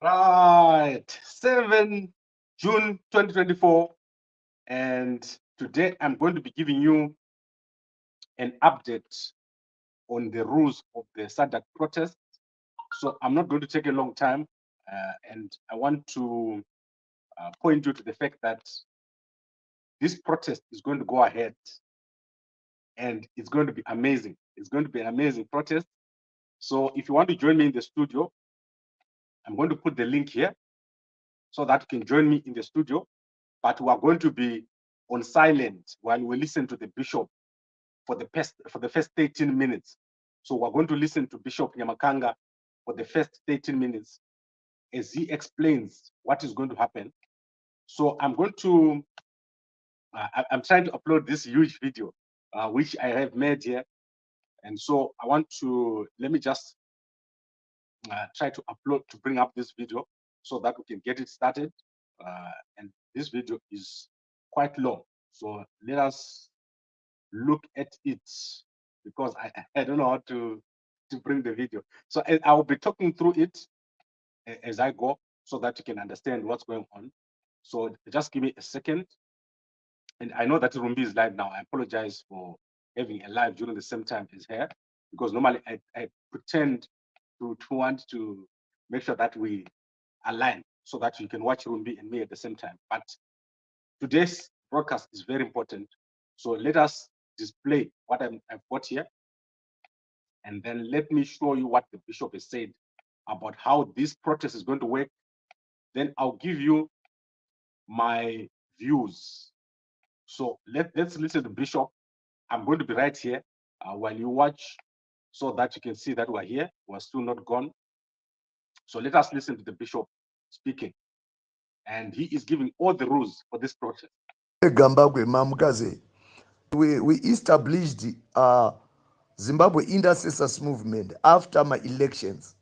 Right, 7 June 2024, and today I'm going to be giving you an update on the rules of the SADC protest. So I'm not going to take a long time, and I want to point you to the fact that this protest is going to go ahead, and it's going to be amazing. It's going to be an amazing protest. So if you want to join me in the studio, I'm going to put the link here so that you can join me in the studio. But we are going to be on silent while we listen to the bishop for the first 13 minutes. So we're going to listen to Bishop Nyamakanga for the first 13 minutes as he explains what is going to happen. So I'm going to I'm trying to upload this huge video which I have made here, and so I want to let me just try to bring up this video so that we can get it started. And this video is quite long, so let us look at it, because I don't know how to bring the video. So I will be talking through it as I go so that you can understand what's going on. So just give me a second. And I know that Rumbi is live now. I apologize for having a live during the same time as her, because normally I pretend to want to make sure that we align so that you can watch Rumbi and me at the same time. But today's broadcast is very important. So let us display what I've got here, and then let me show you what the bishop has said about how this protest is going to work. Then I'll give you my views. So let's listen to Bishop. I'm going to be right here while you watch, so that you can see that we're here. We're still not gone. So let us listen to the bishop speaking. And he is giving all the rules for this protest. We established Zimbabwe Intercessors Movement after my elections.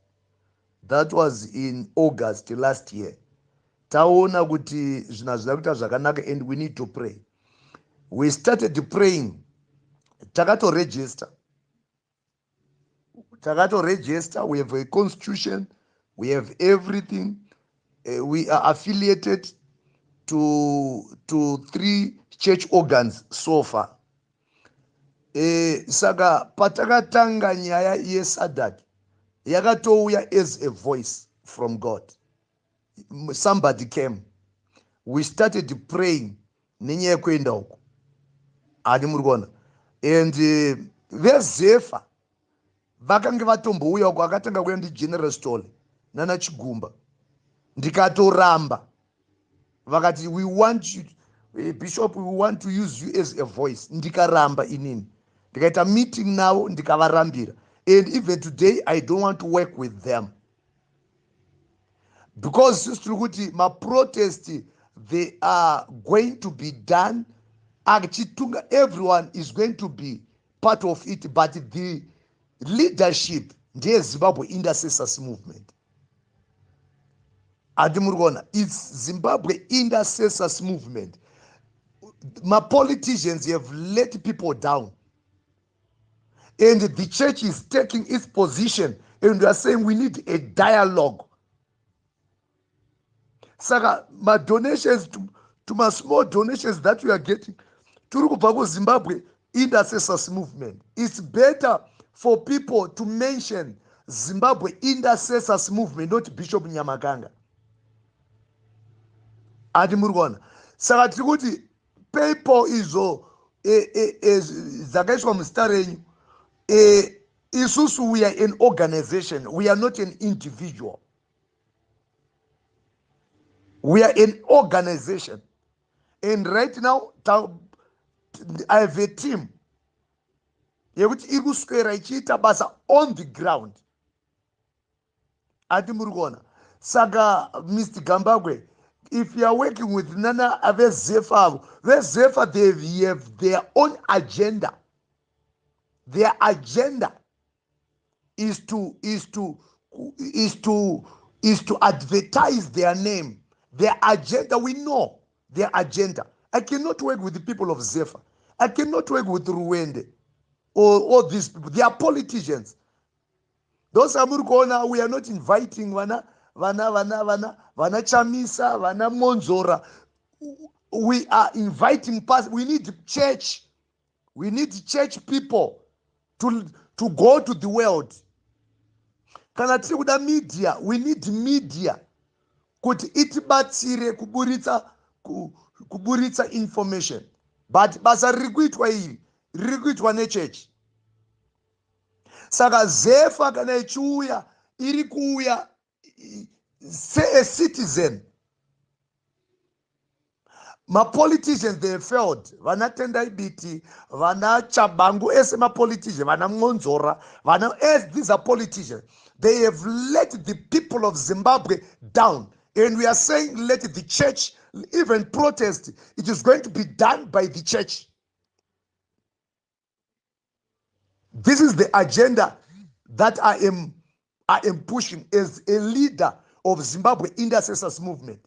That was in August last year. Taona kuti zvinhu hazvina kuita zvakanaka and we need to pray. We started praying. Takato register. We have a constitution. We have everything. We are affiliated to 3 church organs so far. Saka patakatanga nyaya yeSADC yakatouya as a voice from God. Somebody came. We started praying nenyaya yekuenda uko. Adi murikuona. And vezefa vakange vatombouya uko, akatanga kuya ndiGeneral Stole nana Chigumba. Ndikatoramba. Vakati, we want you, Bishop, we want to use you as a voice. Ndikaramba inini. Ndikaita meeting now, ndikavarambira. And even today, I don't want to work with them. Because my protest, they are going to be done. Everyone is going to be part of it, but the leadership, the Zimbabwe Intercessors Movement. It's Zimbabwe Intercessors Movement. My politicians have let people down. And the church is taking its position, and we are saying we need a dialogue. Saka, my donations, to my small donations that we are getting, to Zimbabwe Intercessors Movement. It's better for people to mention Zimbabwe Intercessors Movement, not Bishop Nyamakanga. Adi murikuona. Saka tiri kuti PayPal izo dzakaiswa muzita renyu. Isusu, we are an organization. We are not an individual. We are an organization. And right now, I have a team. Yekuti ikuswera ichiita basa on the ground. Adi murikuona. Saka, Mr. Gambagwe, if you are working with Nana Zefa, they have their own agenda. Their agenda is to advertise their name. Their agenda, we know their agenda. I cannot work with the people of Zefa. I cannot work with Ruwende or all these people. They are politicians. Those Amurkona, we are not inviting Wana vana Chamisa, vana Monzora. We are inviting past. We need church. We need church people to go to the world. Kana tiri kuda media, we need media kuti itibatsire kuburitsa information. But basa riri kuitwa iri riri kuitwa nechechi. Saka Zefa kana ichiuya iri kuuya say a citizen. Ma politicians they failed. Vana Tendai Biti, vana Chabangu, ese ma politicians, vana Monzora, vana these are politicians. They have let the people of Zimbabwe down. And we are saying let the church even protest. It is going to be done by the church. This is the agenda that I am pushing as a leader of Zimbabwe Intercessors Movement.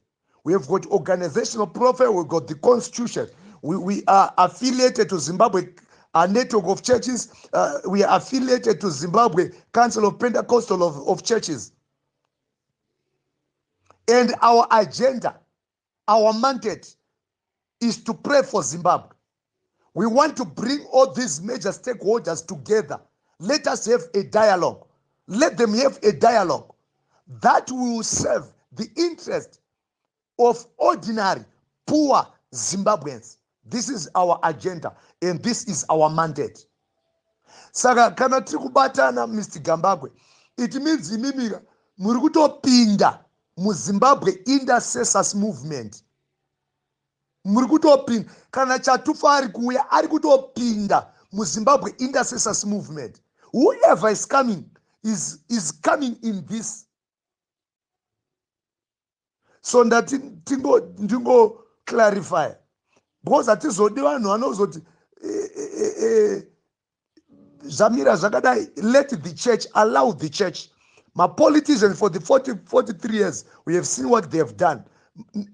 We have got organizational profile, we've got the constitution. We are affiliated to Zimbabwe network of churches. We are affiliated to Zimbabwe Council of Pentecostal of Churches. And our agenda, our mandate is to pray for Zimbabwe. We want to bring all these major stakeholders together. Let us have a dialogue. Let them have a dialogue that will serve the interest of ordinary, poor Zimbabweans. This is our agenda and this is our mandate. Saka kana tiri kubatana Mr. Gambagwe, it means imimi muri kutopinda mu Zimbabwe Intercessors Movement. Muri kutopinda kana Chatufa ari kuuya ari kutopinda mu Zimbabwe Intercessors Movement. Whoever is coming is coming in this. So that ndingo clarify, because atizodi vanhu vanozoti Zamira Zakadai, let the church, allow the church. My politicians for the 43 years, we have seen what they have done.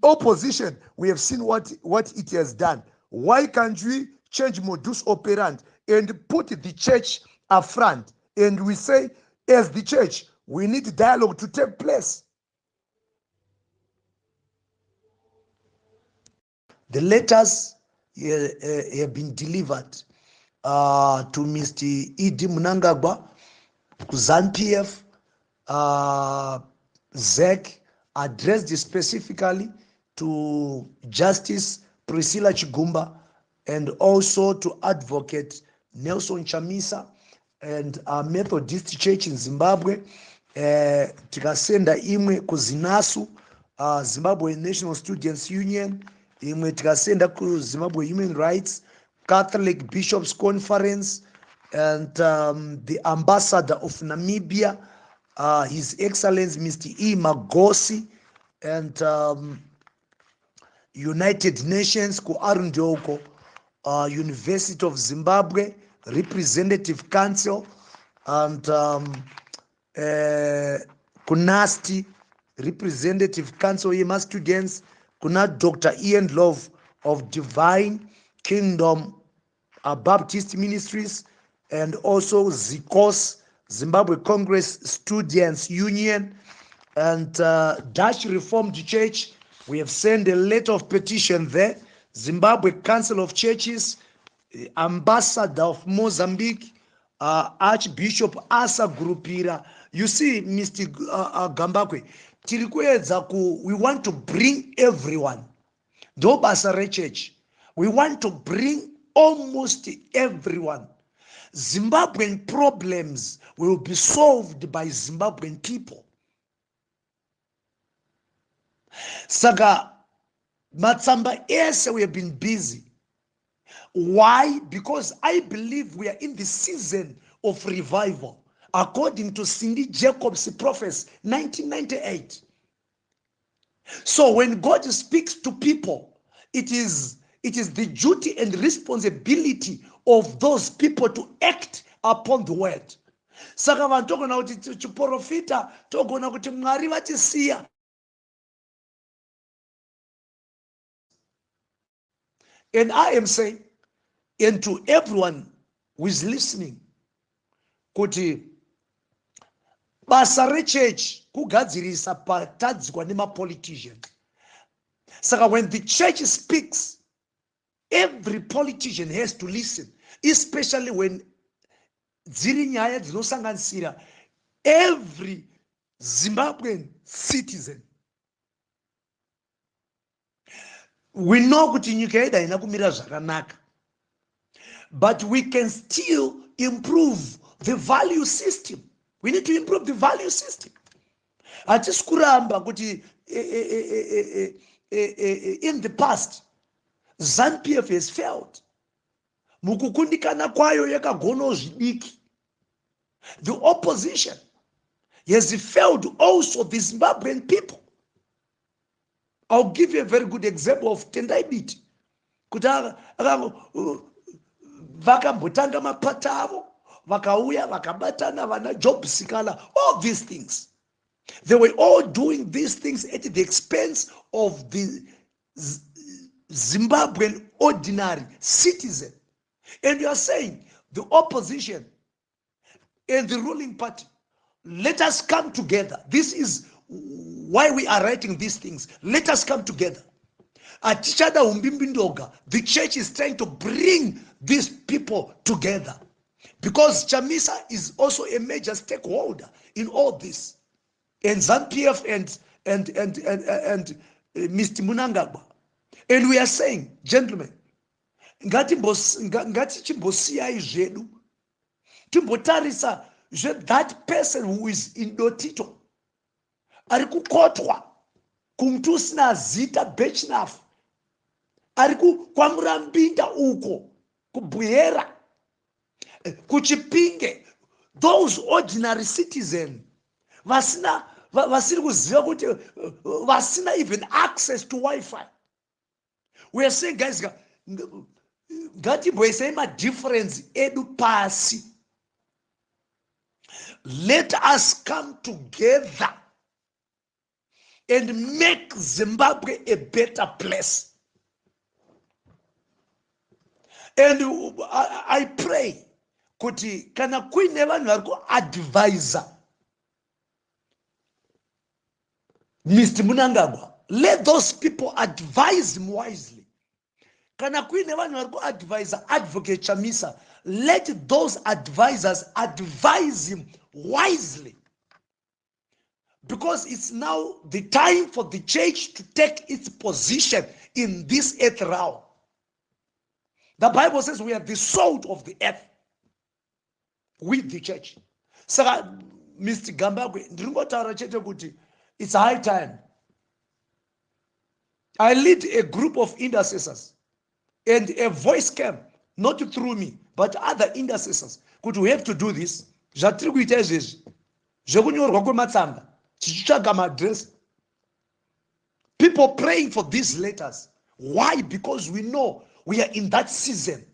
Opposition, we have seen what it has done. Why can't we change modus operandi and put the church up front? And we say, as the church, we need dialogue to take place. The letters have been delivered to Mr. Idi Mnangagwa, ZANU-PF, ZEC, addressed specifically to Justice Priscilla Chigumba and also to Advocate Nelson Chamisa and Methodist Church in Zimbabwe. Tikasenda imwe kuzinasu Zimbabwe National Students Union, imwe tikasenda ku Zimbabwe Human Rights Catholic Bishops Conference, and the ambassador of Namibia, His Excellency Mr. E. Magosi, and United Nations ku Arundioko, University of Zimbabwe Representative Council, and Kunasti Representative Council Yema Students, kuna Dr. Ian Love of Divine Kingdom Baptist Ministries, and also ZICOS, Zimbabwe Congress Students Union, and Dutch Reformed Church. We have sent a letter of petition there. Zimbabwe Council of Churches, Ambassador of Mozambique, Archbishop Asa Grupira. You see, Mr. Gambakwe, we want to bring everyone. Do Basare Church, we want to bring almost everyone. Zimbabwean problems will be solved by Zimbabwean people. Saga Matsamba, yes, we have been busy. Why? Because I believe we are in the season of revival, according to Cindy Jacobs' prophecy, 1998. So when God speaks to people, it is the duty and responsibility of those people to act upon the word. Saka vanhu togona kuti chiprofita, togona kuti Mwari vatisiya. And I am saying, and to everyone who is listening, kuti basa rechechi kugadzirisa patadzikwa nemapoliticians. Saka when the church speaks, every politician has to listen, especially when dziri nyaya dzinosanganisira every Zimbabwean citizen. We know kuti nyika yedu haina kumira zvakanaka, but we can still improve the value system. We need to improve the value system. Hatisi kuramba kuti in the past ZANU-PF has failed. Mukukundikana kwayo yakagono zvidiki. The opposition has failed also the Zimbabwean people. I'll give you a very good example of Tendai Biti. Vakambotanga mapata avo, vakauya vakabatana vana Job Sikala, all these things. They were all doing these things at the expense of the Zimbabwean ordinary citizen. And you are saying the opposition and the ruling party, let us come together. This is why we are writing these things. Let us come together. The church is trying to bring these people together, because Chamisa is also a major stakeholder in all this, and ZANU-PF and Mr. Munangagwa. And we are saying, gentlemen, ngati chimbosiyai zvedu timbotarisa that person who is in Dotito ari kukotwa kumtu usina zita bechnaf, ari kwamurambinda uko kubuyera kuchipinge, those ordinary citizens vasiri kuziva kuti vasina even access to Wi-Fi. We are saying, guys, ngatimboisei madifference edu pasi. Let us come together and make Zimbabwe a better place. And I pray kuti kana kuine vanhu vari kuadvisa Mr. Munangagwa, let those people advise him wisely. Kana kuine vanhu vari kuadvisa Advocate Chamisa, let those advisors advise him wisely. Because it's now the time for the church to take its position in this earth realm. The Bible says we are the salt of the earth with the church. So, Mr. Gambagwe, it's high time. I lead a group of intercessors, and a voice came, not through me, but other intercessors. Could we have to do this? People praying for these letters. Why? Because we know we are in that season.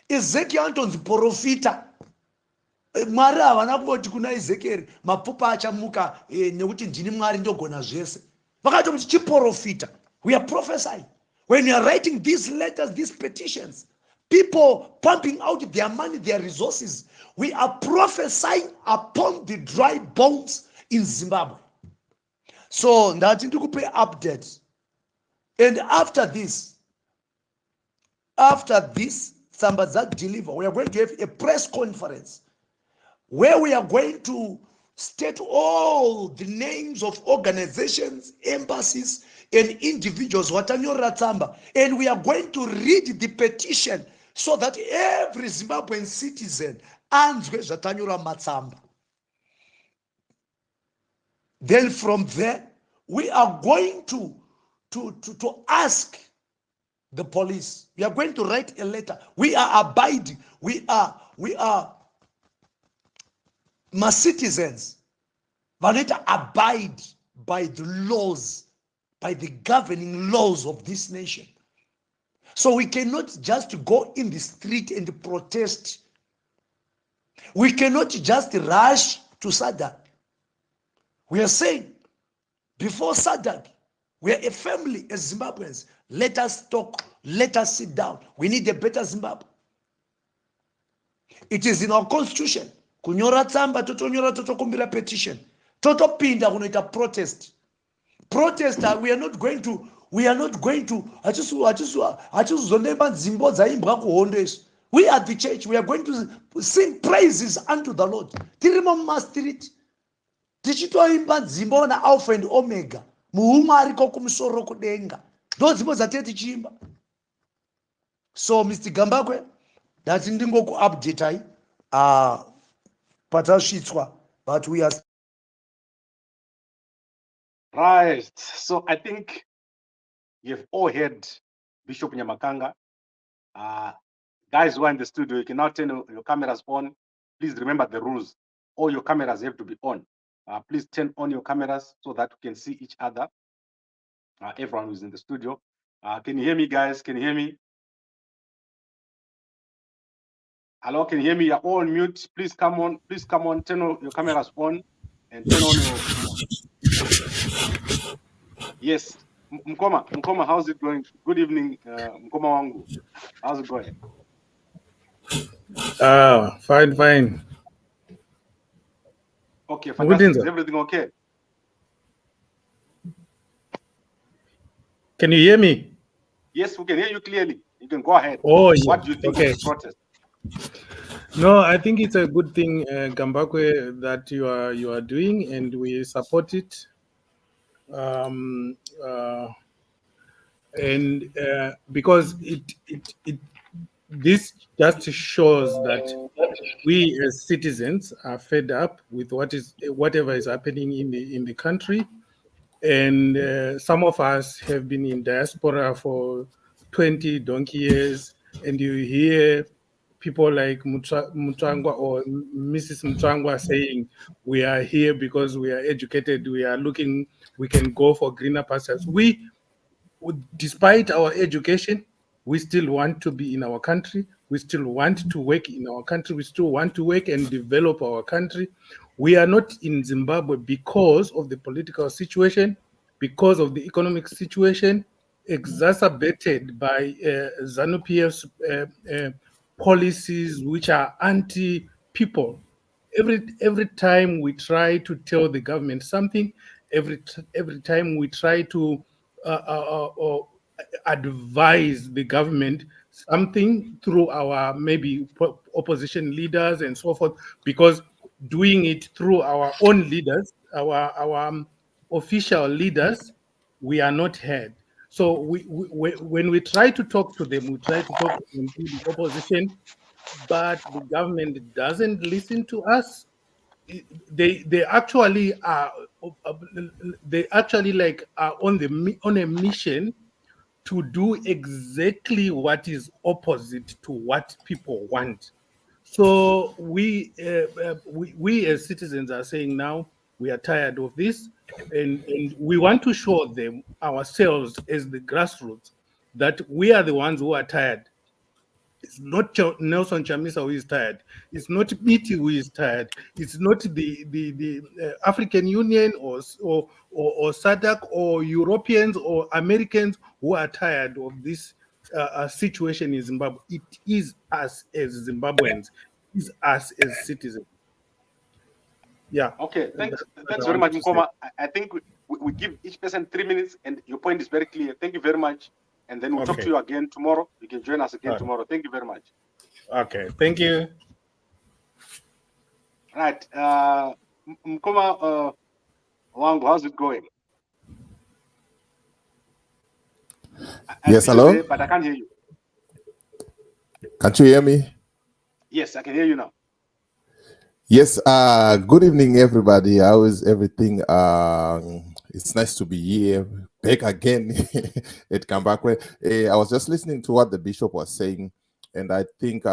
Ezekiel Anton's profita. Mwari havana kungoti kuna Ezekiel mapfupa achamuka nekuti ndini Mwari ndogona zvese. Vakati kuti chiprofita. We are prophesying. When you are writing these letters, these petitions, people pumping out their money, their resources, we are prophesying upon the dry bones in Zimbabwe. So ndati ndikupe updates. And after this, Sambaza deliver, we are going to have a press conference where we are going to state all the names of organizations, embassies, and individuals, and we are going to read the petition so that every Zimbabwean citizen anzwe zvatanyora matsamba. Then from there, we are going to ask the police. We are going to write a letter. We are abiding. We are my citizens. But let us abide by the laws, by the governing laws of this nation. So we cannot just go in the street and protest. We cannot just rush to SADC. We are saying, before SADC, we are a family as Zimbabweans. Let us talk. Let us sit down. We need a better Zimbabwe. It is in our constitution. kunyora tsamba totonyora totokumbira petition totopinda kunoita protest. We are not going to hatizozonema nzimbo dzaimbwa kuhondo isu. We are the church. We are going to sing praises unto the Lord. Tirimo mumastreet tichitoimba nzimbo na Alpha and Omega, muumwari kokumusoro kudenga, ndo nzimbo dzatete tichiimba. So Mr. Gambakwe, that's ndingokuupdate patasvitswa, but we are right. So I think you've all heard Bishop Nyamakanga. Guys who are in the studio, you can now turn your cameras on. Please remember the rules. All your cameras have to be on. Please turn on your cameras so that we can see each other. Everyone who's in the studio. Can you hear me, guys? Can you hear me? Hello, can you hear me? You're all on mute. Please come on. Please come on. Turn your cameras on and turn on your. Yes, Mkoma, how's it going? Good evening, Mkoma wangu. How's it going? Fine. Okay, fantastic. Is everything okay? Can you hear me? Yes, we can hear you clearly. You can go ahead. Oh, yeah. What do you think of the protest? No, I think it's a good thing, Gambakwe, that you are doing, and we support it. Because this just shows that we as citizens are fed up with whatever is happening in the country, and some of us have been in diaspora for 20 donkey years, and you hear people like Mutangwa or Mrs. Mutangwa saying, we are here because we are educated, we can go for greener pastures. Despite our education, we still want to be in our country. We still want to work in our country. We still want to work and develop our country. We are not in Zimbabwe because of the political situation, because of the economic situation, exacerbated by ZANU-PF's policies which are anti-people. Every time we try to tell the government something, every time we try to advise the government something through our maybe opposition leaders and so forth, because doing it through our own leaders, our official leaders, we are not heard. So when we try to talk to them, we try to talk to them through the opposition, but the government doesn't listen to us. They actually are like are on a mission to do exactly what is opposite to what people want. So we as citizens are saying now we are tired of this, and we want to show them ourselves as the grassroots that we are the ones who are tired. It's not Nelson Chamisa who is tired. It's not Miti who is tired. It's not the African Union or SADC or Europeans or Americans who are tired of this situation in Zimbabwe. It is us as Zimbabweans. It is us as citizens. Yeah. Okay. Thanks very much, Mkoma. I think we give each person 3 minutes, and your point is very clear. Thank you very much. And then we'll talk to you again tomorrow. You can join us again tomorrow. Thank you very much. Okay, thank you. Right. Mkoma Wangu, how's it going? Yes, hello? There, but I can't hear you. Can't you hear me? Yes, I can hear you now. Yes, good evening, everybody. How is everything? It's nice to be here, back again at Kambakwe. I was just listening to what the bishop was saying, and I think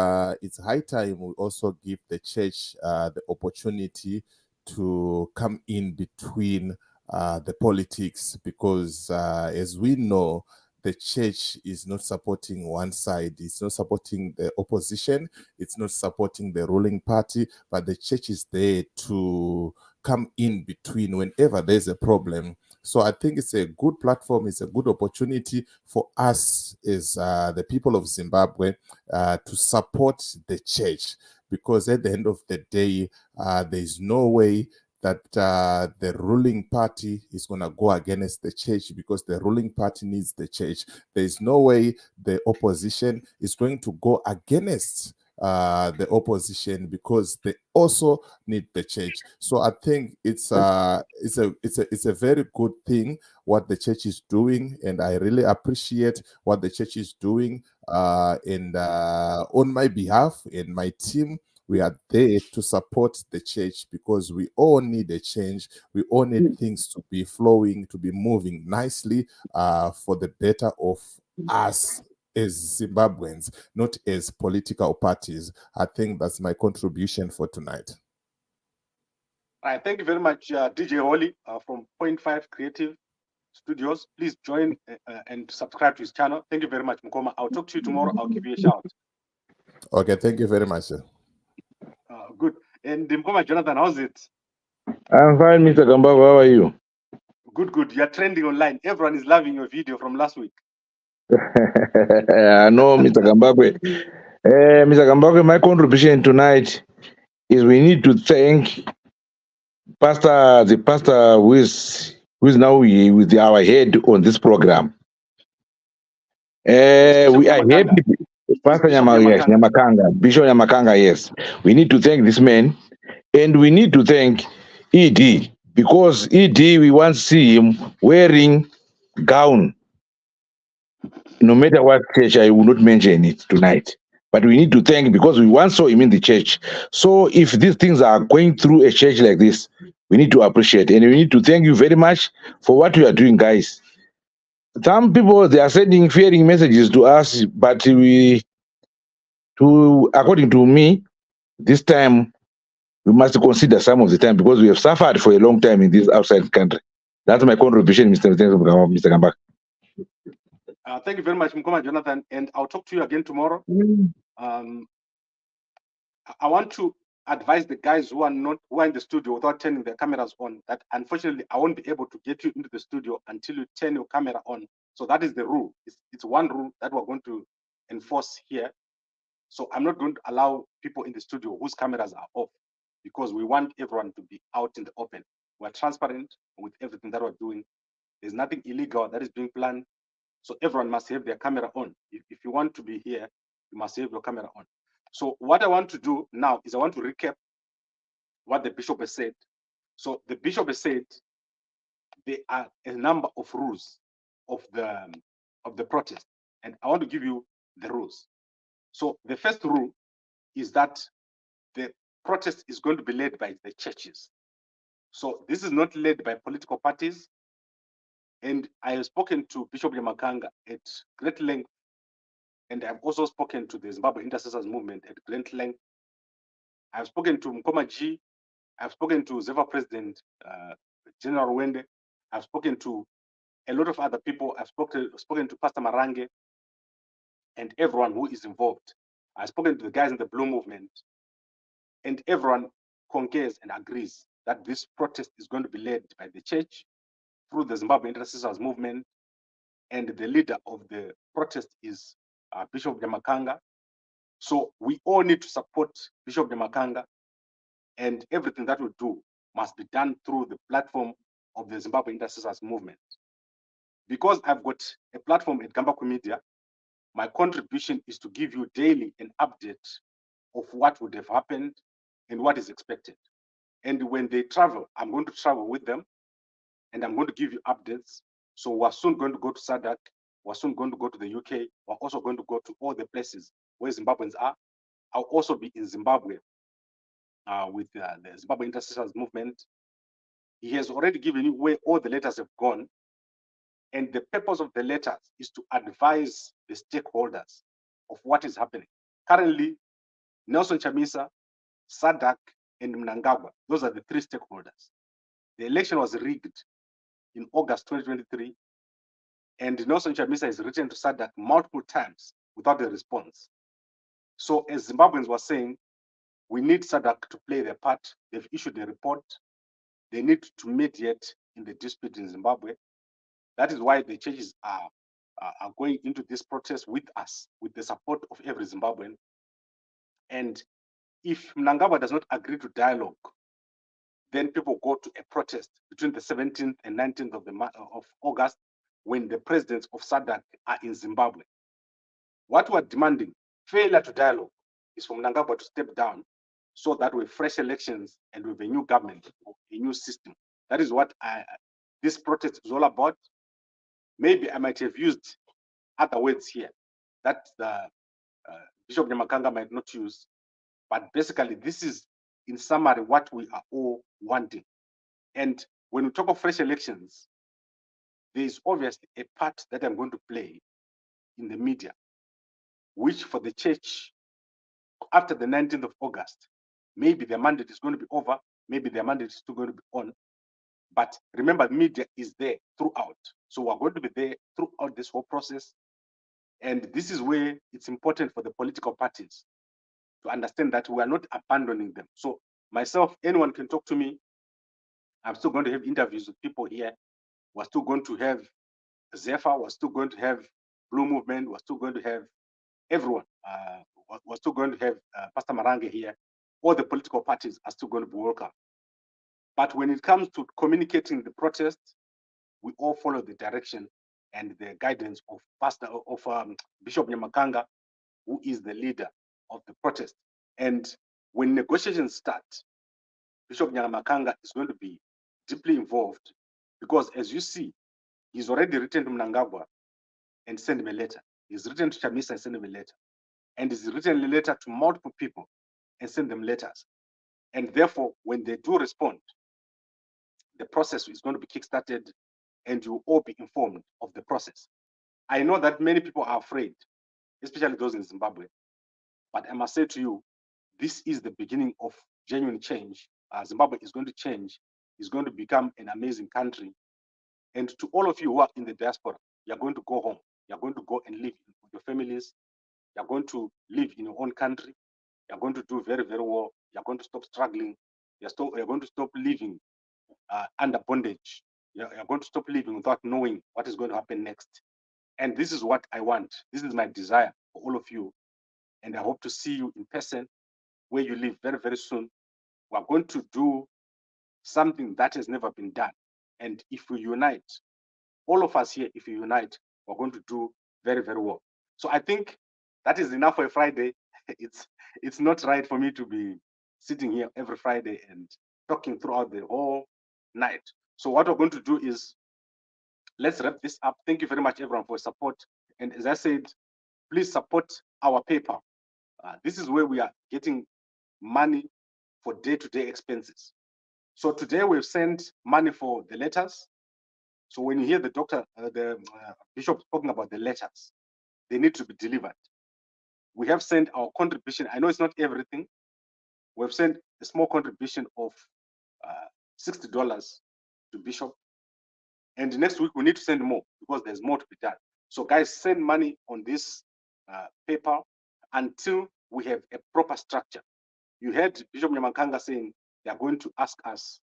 it's high time we also give the church the opportunity to come in between the politics, because as we know, the church is not supporting one side. It's not supporting the opposition. It's not supporting the ruling party, but the church is there to come in between whenever there's a problem. So I think it's a good platform. It's a good opportunity for us as the people of Zimbabwe to support the church. because at the end of the day, there's no way that the ruling party is going to go against the church, because the ruling party needs the church. There's no way the opposition is going to go against the opposition, because they also need the church. So I think it's a very good thing what the church is doing, and I really appreciate what the church is doing. And on my behalf and my team, we are there to support the church, because we all need a change. We all need things to be flowing, to be moving nicely for the better of us as Zimbabweans, not as political parties. I think that's my contribution for tonight. All right, thank you very much, DJ Holly from Point 5 Creative Studios. Please join and subscribe to his channel. Thank you very much, Mkoma. I'll talk to you tomorrow. I'll give you a shout. Okay, thank you very much, sir. Good. And Mkoma Jonathan, how's it? I'm fine, Mr. Gambago. How are you? Good, good. You're trending online. Everyone is loving your video from last week. I know, Mr. Gambago. Mr. Gambago, my contribution tonight is we need to thank the pastor who is now with our head on this program. We are happy. Pastor Nyamakanga, Bishop Nyamakanga, yes. We need to thank this man, and we need to thank ED, because ED, we want to see him wearing gown. No matter what church, I will not mention it tonight. But we need to thank, because we once saw him in the church. So if these things are going through a church like this, we need to appreciate, and we need to thank you very much for what you are doing, guys. Some people, they are sending fearing messages to us, but according to me, this time we must consider some of the time, because we have suffered for a long time in this outside country. That's my contribution, Mr. Gambak. Thank you very much, Mkoma Jonathan, and I'll talk to you again tomorrow. I want to advise the guys who are in the studio without turning their cameras on, that unfortunately I won't be able to get you into the studio until you turn your camera on. So that is the rule. It's one rule that we're going to enforce here. So I'm not going to allow people in the studio whose cameras are off, because we want everyone to be out in the open. We're transparent with everything that we're doing. There's nothing illegal that is being planned. So everyone must have their camera on. If you want to be here, you must have your camera on. So what I want to do now is I want to recap what the bishop has said. So the bishop has said there are a number of rules of the protest, and I want to give you the rules. So the first rule is that the protest is going to be led by the churches. So this is not led by political parties. And I have spoken to Bishop Nyamakanga at great length, and I've also spoken to the Zimbabwe Intercessors Movement at great length. I've spoken to Mkoma G. I've spoken to Zeva President General Wende. I've spoken to a lot of other people. I've spoken to Pastor Marange and everyone who is involved. I've spoken to the guys in the Blue Movement, and everyone concurs and agrees that this protest is going to be led by the church through the Zimbabwe Intercessors Movement, and the leader of the protest is Bishop Nyamakanga. So we all need to support Bishop Nyamakanga, and everything that we do must be done through the platform of the Zimbabwe Intercessors Movement. Because I've got a platform at Gambaku Media, my contribution is to give you daily an update of what would have happened and what is expected. And when they travel, I'm going to travel with them, and I'm going to give you updates. So we're soon going to go to SADC, we're soon going to go to the UK, we're also going to go to all the places where Zimbabweans are. I'll also be in Zimbabwe with the Zimbabwe Intercessors Movement. He has already given you where all the letters have gone, and the purpose of the letters is to advise the stakeholders of what is happening. Currently, Nelson Chamisa, SADC, and Mnangagwa, those are the three stakeholders. The election was rigged in August 2023, and Nelson Chamisa has written to SADC multiple times without a response. So as Zimbabweans were saying, we need SADC to play their part. They've issued a report. They need to mediate in the dispute in Zimbabwe. That is why the churches are going into this protest with us, with the support of every Zimbabwean. And if Mnangagwa does not agree to dialogue, then people go to a protest between the 17th and 19th of August, when the presidents of SADC are in Zimbabwe. What we're demanding, failure to dialogue, is for Mnangagwa to step down, so that with fresh elections and with a new government, a new system. That is what this protest is all about. Maybe I might have used other words here that the Bishop Nyamakanga might not use, but basically this is, in summary, what we are all wanting. And when we talk of fresh elections, there is obviously a part that I'm going to play in the media, which for the church, after the 19th of August, maybe their mandate is going to be over, maybe their mandate is still going to be on. But remember, media is there throughout. So we're going to be there throughout this whole process. And this is where it's important for the political parties to understand that we are not abandoning them. So myself, anyone can talk to me. I'm still going to have interviews with people here. We're still going to have Zephyr, we're still going to have Blue Movement, we're still going to have everyone. We're still going to have Pastor Marange here. All the political parties are still going to be welcome. But when it comes to communicating the protest, we all follow the direction and the guidance of Bishop Nyamakanga, who is the leader of the protest. And when negotiations start, Bishop Nyamakanga is going to be deeply involved, because as you see, he's already written to Mnangagwa and sent him a letter. He's written to Chamisa and sent him a letter. And he's written a letter to multiple people and sent them letters. And therefore, when they do respond, the process is going to be kickstarted and you will all be informed of the process. I know that many people are afraid, especially those in Zimbabwe. But I must say to you, this is the beginning of genuine change. Zimbabwe is going to change, is going to become an amazing country. And to all of you who are in the diaspora, you're going to go home. You're going to go and live with your families. You're going to live in your own country. You're going to do very, very well. You're going to stop struggling. You're going to stop living under bondage. You're going to stop living without knowing what is going to happen next. And this is what I want. This is my desire for all of you. And I hope to see you in person where you live very, very soon. We're going to do something that has never been done. And if we unite, all of us here, if we unite, we're going to do very, very well. So I think that is enough for a Friday. It's not right for me to be sitting here every Friday and talking throughout the whole night. So what we're going to do is, let's wrap this up. Thank you very much, everyone, for your support. And as I said, please support our PayPal. This is where we are getting money for day-to-day expenses. So today we've sent money for the letters. So when you hear the bishop talking about the letters, they need to be delivered. We have sent our contribution. I know it's not everything. We've sent a small contribution of $60 to Bishop. And next week we need to send more, because there's more to be done. So guys, send money on this PayPal until we have a proper structure. You heard Bishop Nyamakanga saying they are going to ask us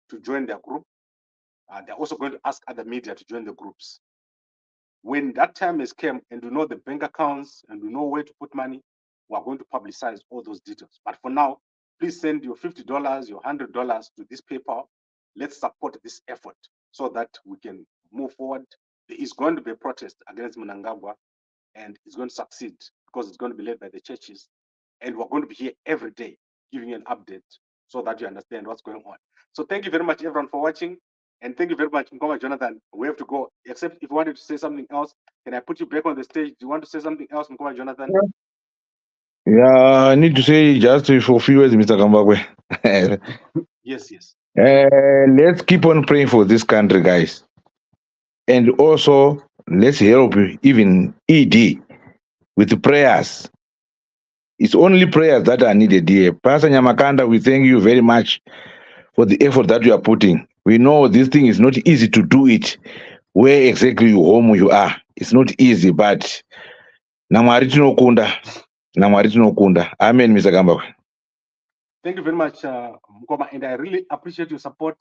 to join their group. They're also going to ask other media to join the groups. When that time has come and we know the bank accounts and we know where to put money, we're going to publicize all those details. But for now, please send your $50, your $100 to this PayPal. Let's support this effort so that we can move forward. There is going to be a protest against Mnangagwa, and it's going to succeed because it's going to be led by the churches. And we're going to be here every day giving you an update so that you understand what's going on. So thank you very much, everyone, for watching. And thank you very much, Mkoma Jonathan. We have to go, except if you wanted to say something else. Can I put you back on the stage? Do you want to say something else, Mkoma Jonathan? Yeah, I need to say just for a few words, Mr. Kambakwe. Yes, yes. Let's keep on praying for this country, guys. And also, let's help even ED with the prayers. It's only prayers that are needed here. Pastor Nyamakanda, we thank you very much for the effort that you are putting. We know this thing is not easy to do it where exactly home you are. It's not easy, but namwari tinokunda. Amen, Mr. Kambakwe. Thank you very much, Mkoma, and I really appreciate your support.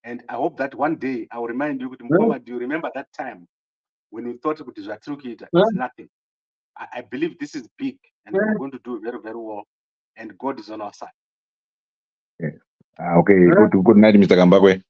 And I hope that one day I will remind you, Mkoma, do you remember that time when we thought it was nothing? I believe this is big, and we're going to do very, very well. and God is on our side. Okay, good night, Mr. Kambakwe.